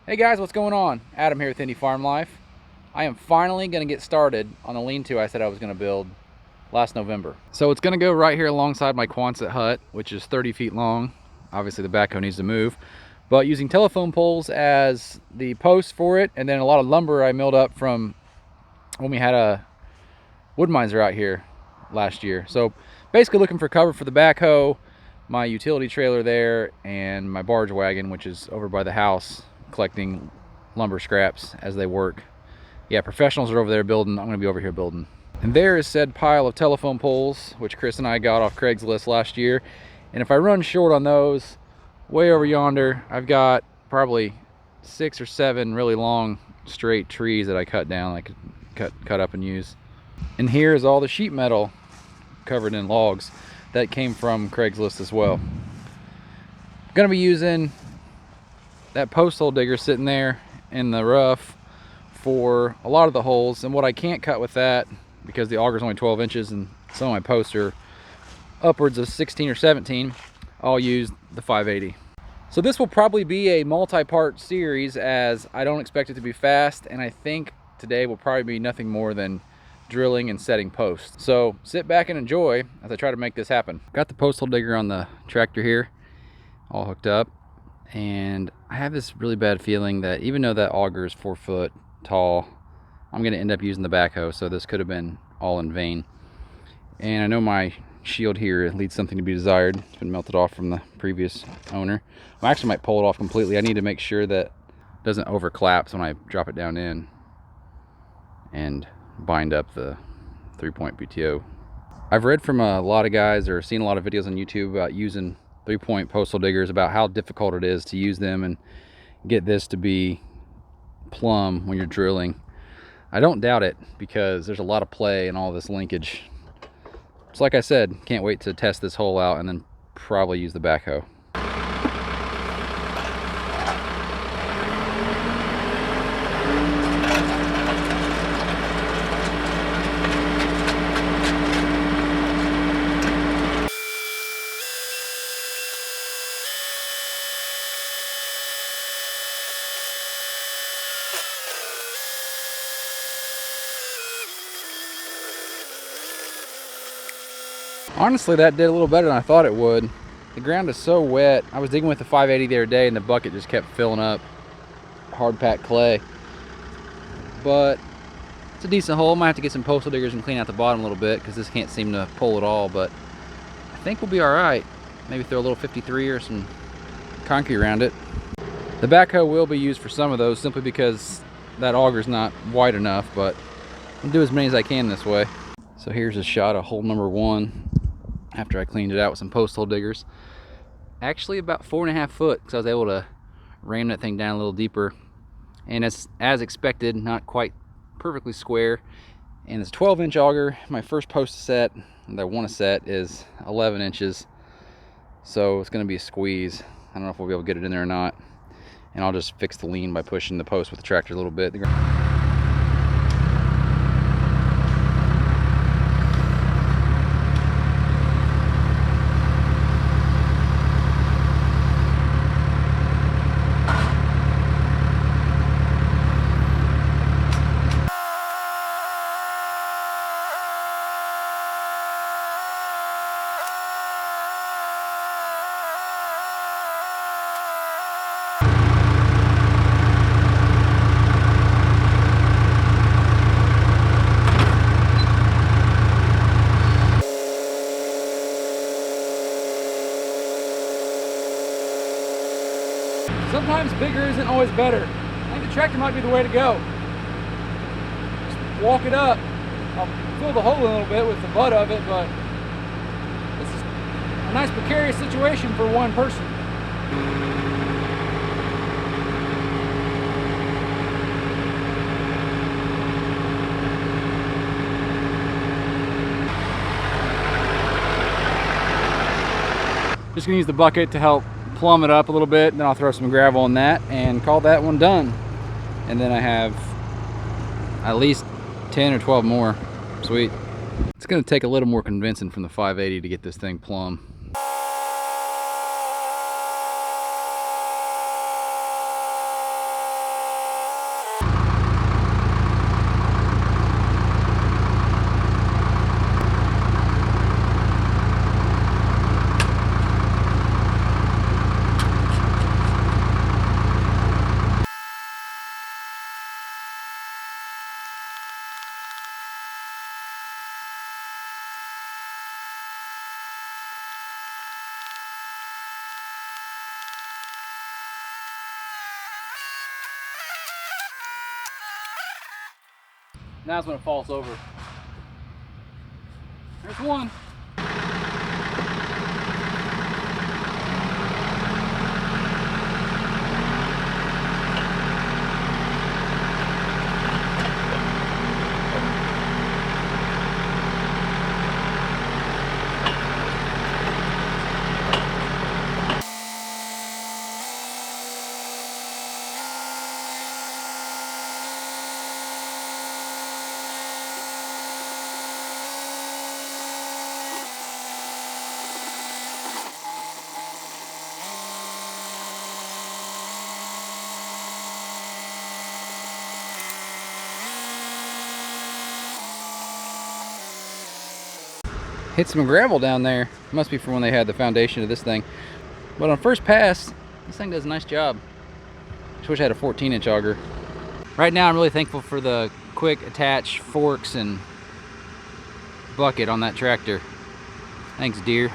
Hey guys, what's going on? Adam here with Indie Farm Life. I am finally going to get started on the lean-to I said I was going to build last November. So it's going to go right here alongside my Quonset hut, which is 30 feet long. Obviously the backhoe needs to move, but using telephone poles as the posts for it, and then a lot of lumber I milled up from when we had a wood miser out here last year. So basically looking for cover for the backhoe, my utility trailer there, and my barge wagon, which is over by the house, collecting lumber scraps as they work. Yeah, professionals are over there building. I'm going to be over here building. And there is said pile of telephone poles, which Chris and I got off Craigslist last year. And if I run short on those, way over yonder, I've got probably 6 or 7 really long straight trees that I cut down, I could cut up and use. And here is all the sheet metal covered in logs that came from Craigslist as well. I'm going to be using that post hole digger sitting there in the rough for a lot of the holes, and what I can't cut with that, because the auger is only 12 inches and some of my posts are upwards of 16 or 17, I'll use the 580. So this will probably be a multi-part series, as I don't expect it to be fast, and I think today will probably be nothing more than drilling and setting posts. So sit back and enjoy as I try to make this happen. Got the post hole digger on the tractor here, all hooked up. And I have this really bad feeling that even though that auger is 4 foot tall, I'm going to end up using the backhoe, so this could have been all in vain. And I know my shield here leaves something to be desired. It's been melted off from the previous owner. I actually might pull it off completely. I need to make sure that it doesn't overcollapse when I drop it down in and bind up the 3-point PTO. I've read from a lot of guys or seen a lot of videos on YouTube about using 3-point post hole diggers, about how difficult it is to use them and get this to be plumb when you're drilling. I don't doubt it, because there's a lot of play and all this linkage. So like I said, can't wait to test this hole out and then probably use the backhoe. Honestly, that did a little better than I thought it would. The ground is so wet. I was digging with the 580 the other day and the bucket just kept filling up hard packed clay. But it's a decent hole. I might have to get some post hole diggers and clean out the bottom a little bit, because this can't seem to pull at all, but I think we'll be all right. Maybe throw a little 53 or some concrete around it. The backhoe will be used for some of those, simply because that auger's not wide enough, but I'll do as many as I can this way. So here's a shot of hole number 1 after I cleaned it out with some post hole diggers. Actually about 4.5 foot, because I was able to ram that thing down a little deeper. And as expected, not quite perfectly square. And it's a 12-inch auger. My first post set that I want to set is 11 inches. So it's going to be a squeeze. I don't know if we'll be able to get it in there or not. And I'll just fix the lean by pushing the post with the tractor a little bit. Sometimes bigger isn't always better. I think the tractor might be the way to go. Just walk it up. I'll fill the hole a little bit with the butt of it, but this is a nice precarious situation for one person. Just gonna use the bucket to help plumb it up a little bit, then I'll throw some gravel in that and call that one done. And then I have at least 10 or 12 more. Sweet. It's going to take a little more convincing from the 580 to get this thing plumb. That's when it falls over. There's one. Hit some gravel down there. Must be from when they had the foundation of this thing. But on first pass, this thing does a nice job. Just wish I had a 14-inch auger. Right now I'm really thankful for the quick attach forks and bucket on that tractor. Thanks, Deere.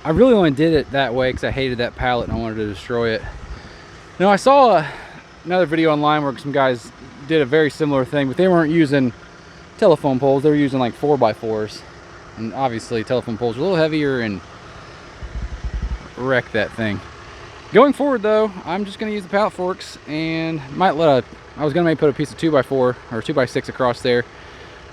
I really only did it that way because I hated that pallet and I wanted to destroy it. Now I saw another video online where some guys did a very similar thing, but they weren't using telephone poles, they were using like 4x4s. And obviously telephone poles are a little heavier and wreck that thing. Going forward though, I'm just gonna use the pallet forks and might let I was gonna maybe put a piece of 2x4 or 2x6 across there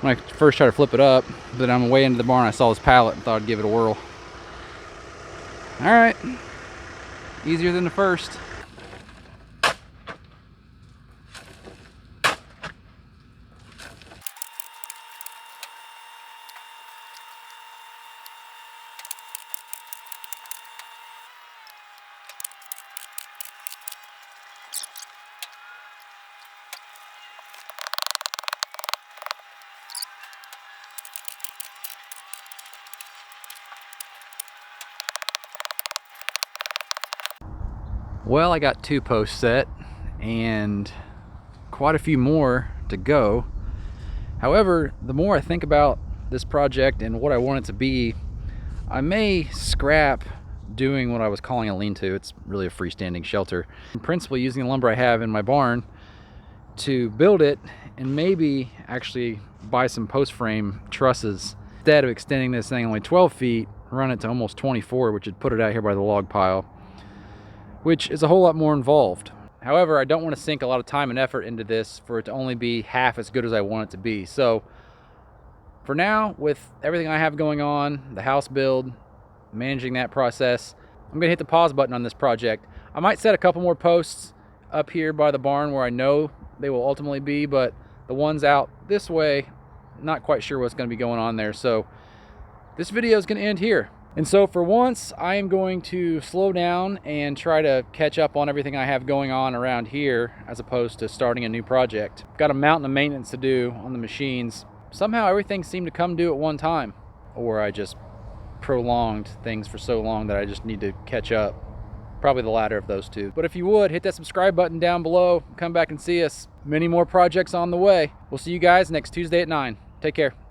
when I first tried to flip it up, but on the way into the barn I saw this pallet and thought I'd give it a whirl. All right, easier than the first. Well, I got 2 posts set and quite a few more to go. However, the more I think about this project and what I want it to be, I may scrap doing what I was calling a lean-to. It's really a freestanding shelter. I'm principally using the lumber I have in my barn to build it and maybe actually buy some post frame trusses. Instead of extending this thing only 12 feet, run it to almost 24, which would put it out here by the log pile, which is a whole lot more involved. However, I don't want to sink a lot of time and effort into this for it to only be half as good as I want it to be. So for now, with everything I have going on, the house build, managing that process, I'm gonna hit the pause button on this project. I might set a couple more posts up here by the barn where I know they will ultimately be, but the ones out this way, not quite sure what's gonna be going on there. So this video is gonna end here. And so for once, I am going to slow down and try to catch up on everything I have going on around here as opposed to starting a new project. Got a mountain of maintenance to do on the machines. Somehow everything seemed to come due at one time, or I just prolonged things for so long that I just need to catch up. Probably the latter of those two. But if you would, hit that subscribe button down below, come back and see us. Many more projects on the way. We'll see you guys next Tuesday at 9. Take care.